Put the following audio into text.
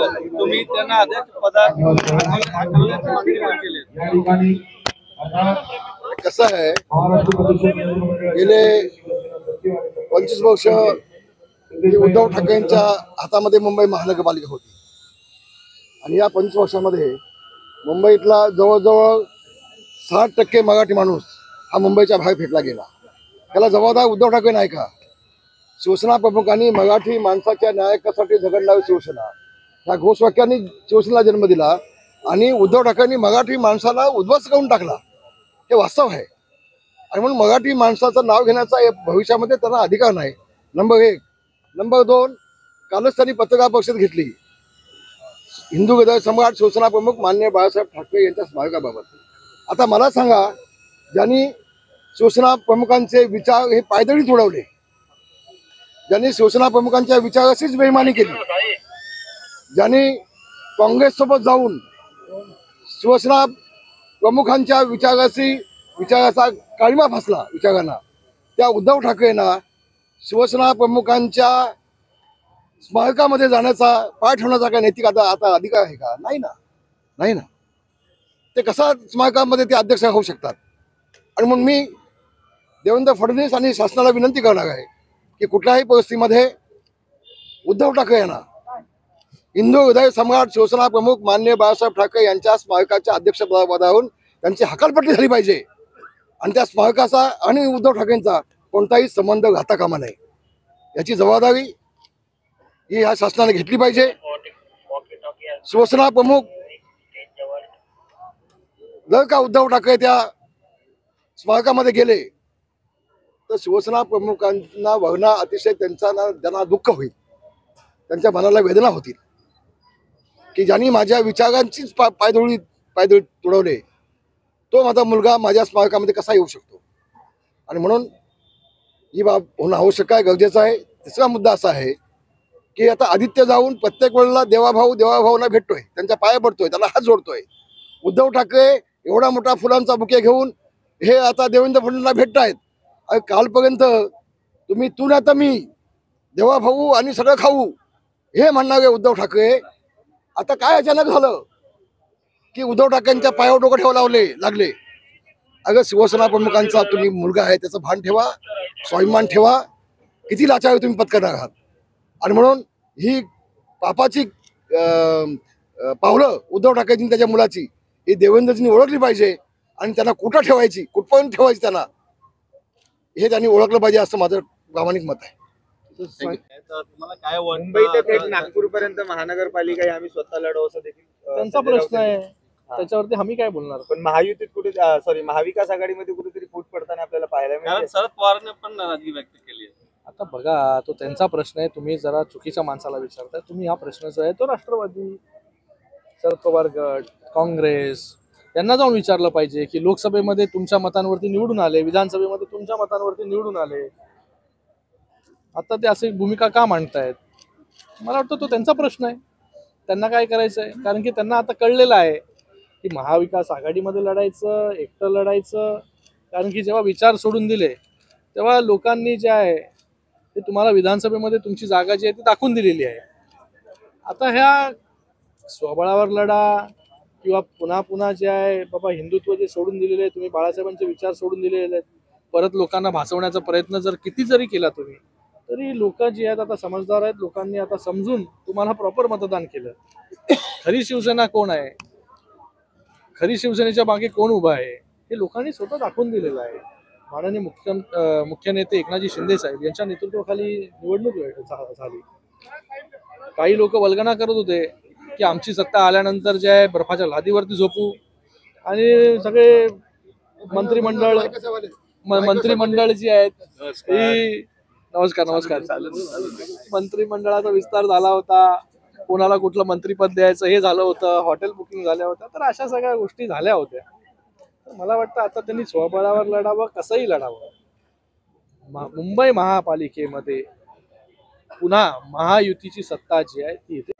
केलं, तुम्ही त्यांना अध्यक्ष पदात केले. कसं आहे, गेले 25 वर्ष उद्धव ठाकरेंच्या हातामध्ये मुंबई महानगरपालिका होती आणि या 25 वर्षामध्ये मुंबईतला जवळजवळ 60% मराठी माणूस हा मुंबईच्या बाहेर फेकला गेला. त्याला जबाबदार उद्धव ठाकरे नाही का? शिवसेना प्रमुखांनी मराठी माणसाच्या न्यायासाठी झगडणारी शिवसेना ह्या घोषवाक्यांनी शिवसेनेला जन्म दिला आणि उद्धव ठाकरेंनी मराठी माणसाला उद्ध्वस्त करून टाकला. हे वास्तव आहे आणि म्हणून मराठी माणसाचं नाव घेण्याचा भविष्यामध्ये त्यांना अधिकार नाही. नंबर 1. नंबर 2, कालच त्यांनी पत्रकार परिषद घेतली हिंदू हृदय सम्राट शिवसेना प्रमुख माननीय बाळासाहेब ठाकरे यांच्या स्मारकाबाबत. आता मला सांगा, ज्यांनी शिवसेना प्रमुखांचे विचार हे पायदळी तुडवले, ज्यांनी शिवसेना प्रमुखांच्या विचाराशीच बेईमानी केली, ज्यांनी काँग्रेससोबत जाऊन शिवसेना प्रमुखांच्या विचाराचा काळीमा फासला विचारांना, त्या उद्धव ठाकरेंना शिवसेना प्रमुखांच्या स्मारकामध्ये जाण्याचा, पाय ठेवण्याचा काय नैतिक आता अधिकार आहे का? नाही ना, नाही ना. ते कसा स्मारकामध्ये ते अध्यक्ष होऊ शकतात? आणि म्हणून मी देवेंद्र फडणवीस आणि शासनाला विनंती करणार आहे की कुठल्याही परिस्थितीमध्ये उद्धव ठाकरे यांना हिंदू हृदय सम्राट शिवसेना प्रमुख माननीय बाळासाहेब ठाकरे यांच्या स्मारकाच्या अध्यक्षपदावरून त्यांची हकालपट्टी झाली पाहिजे आणि त्या स्मारकाचा आणि उद्धव ठाकरेंचा कोणताही संबंध घाता कामा नये. याची जबाबदारी ही ह्या शासनाने घेतली पाहिजे. शिवसेना प्रमुख जर का उद्धव ठाकरे त्या स्मारकामध्ये गेले तर शिवसेना प्रमुखांना बघणं अतिशय त्यांना दुःख होईल, त्यांच्या मनाला वेदना होतील की ज्यांनी माझ्या विचारांचीच पायदळी तुडवले, तो माझा मुलगा माझ्या स्मारकामध्ये कसा येऊ शकतो? आणि म्हणून ही बाब होणं आवश्यक आहे, गरजेचं आहे. तिसरा मुद्दा असा आहे की आता आदित्य जाऊन प्रत्येक वेळेला देवाभाऊंना भेटतोय, त्यांच्या पाया पडतोय, त्यांना हात जोडतोय. उद्धव ठाकरे एवढा मोठा फुलांचा बुके घेऊन हे आता देवेंद्र फडणवीसला भेटतायत. कालपर्यंत तुम्ही तू नाही तर मी, देवाभाऊ आणि सगळं खाऊ हे म्हणणारे उद्धव ठाकरे आता काय अचानक झालं की उद्धव ठाकरेंच्या पायावर डोकं ठेवा लागले? अगं, शिवसेना प्रमुखांचा तुम्ही मुलगा आहे, त्याचं भान ठेवा, स्वाभिमान ठेवा. किती लाचारी तुम्ही पत्करणार आहात? आणि म्हणून ही पापाची पावलं उद्धव ठाकरेंनी त्याच्या मुलाची ही देवेंद्रजींनी ओळखली पाहिजे आणि त्यांना कुठं ठेवायची, कुठपर्यंत ठेवायची त्यांना, हे त्यांनी ओळखलं पाहिजे असं माझं प्रामाणिक मत आहे. तुम्हाला काय वाटतं? मुंबई ते नागपूरपर्यंत महानगरपालिका आम्ही स्वतः लढवू असं देखील त्यांचा प्रश्न आहे, त्याच्यावरती आम्ही काय बोलणार? पण महायुतीत कुठे महाविकास आघाडीमध्ये कुठेतरी फूट पडताना आपल्याला पाहायला मिळालं. शरद पवारांनी पण नाराजगी व्यक्त केली आहे. आता बघा, तो त्यांचा प्रश्न आहे. तुम्ही जरा चुकीच्या माणसाला विचारताय. तुम्ही हा प्रश्न जो आहे तो राष्ट्रवादी, शरद पवार गट, काँग्रेस यांना जाऊन विचारलं पाहिजे की लोकसभेमध्ये तुमच्या मतांवरती निवडून आले, विधानसभेमध्ये तुमच्या मतांवरती निवडून आले, आता ते अशी भूमिका का मांडतायत? मला वाटतं तो त्यांचा प्रश्न आहे, त्यांना काय करायचं आहे. कारण की त्यांना आता कळलेलं आहे की महाविकास आघाडीमध्ये लढायचं, एकटं लढायचं. कारण की जेव्हा विचार सोडून दिले तेव्हा लोकांनी जे आहे ते तुम्हाला विधानसभेमध्ये तुमची जागा जी आहे ती दाखवून दिलेली आहे. आता ह्या स्वबळावर लढा किंवा पुन्हा जे आहे बाबा हिंदुत्व जे सोडून दिलेले आहे, तुम्ही बाळासाहेबांचे विचार सोडून दिलेले आहेत, परत लोकांना भासवण्याचा प्रयत्न किती जरी केला तुम्ही, तरी लोक जे आहेत आता समजदार आहेत. लोकांनी आता समजून तुम्हाला प्रॉपर मतदान केलं. खरी शिवसेना कोण आहे, खरी शिवसेनेच्या मागे कोण उभा आहे, हे लोकांनी स्वतः दाखवून दिलेलं आहे. माननीय मुख्य नेते एकनाथजी शिंदे साहेब यांच्या नेतृत्वाखाली निवडणूक झाली. काही लोक वल्गना करत होते की आमची सत्ता आल्यानंतर जे आहे बर्फाच्या लादीवरती झोपू आणि सगळे मंत्रिमंडळ जी आहेत ही नमस्कार चालेल, मंत्रिमंडळाचा विस्तार झाला होता, कोणाला कुठलं मंत्रिपद द्यायचं हे झालं होतं, हॉटेल बुकिंग झाल्या होत्या, तर अशा सगळ्या गोष्टी झाल्या होत्या. तर मला वाटतं आता त्यांनी स्वबळावर लढावं, कसंही लढावं. मुंबई महापालिकेमध्ये पुन्हा महायुतीची सत्ता जी आहे ती इथे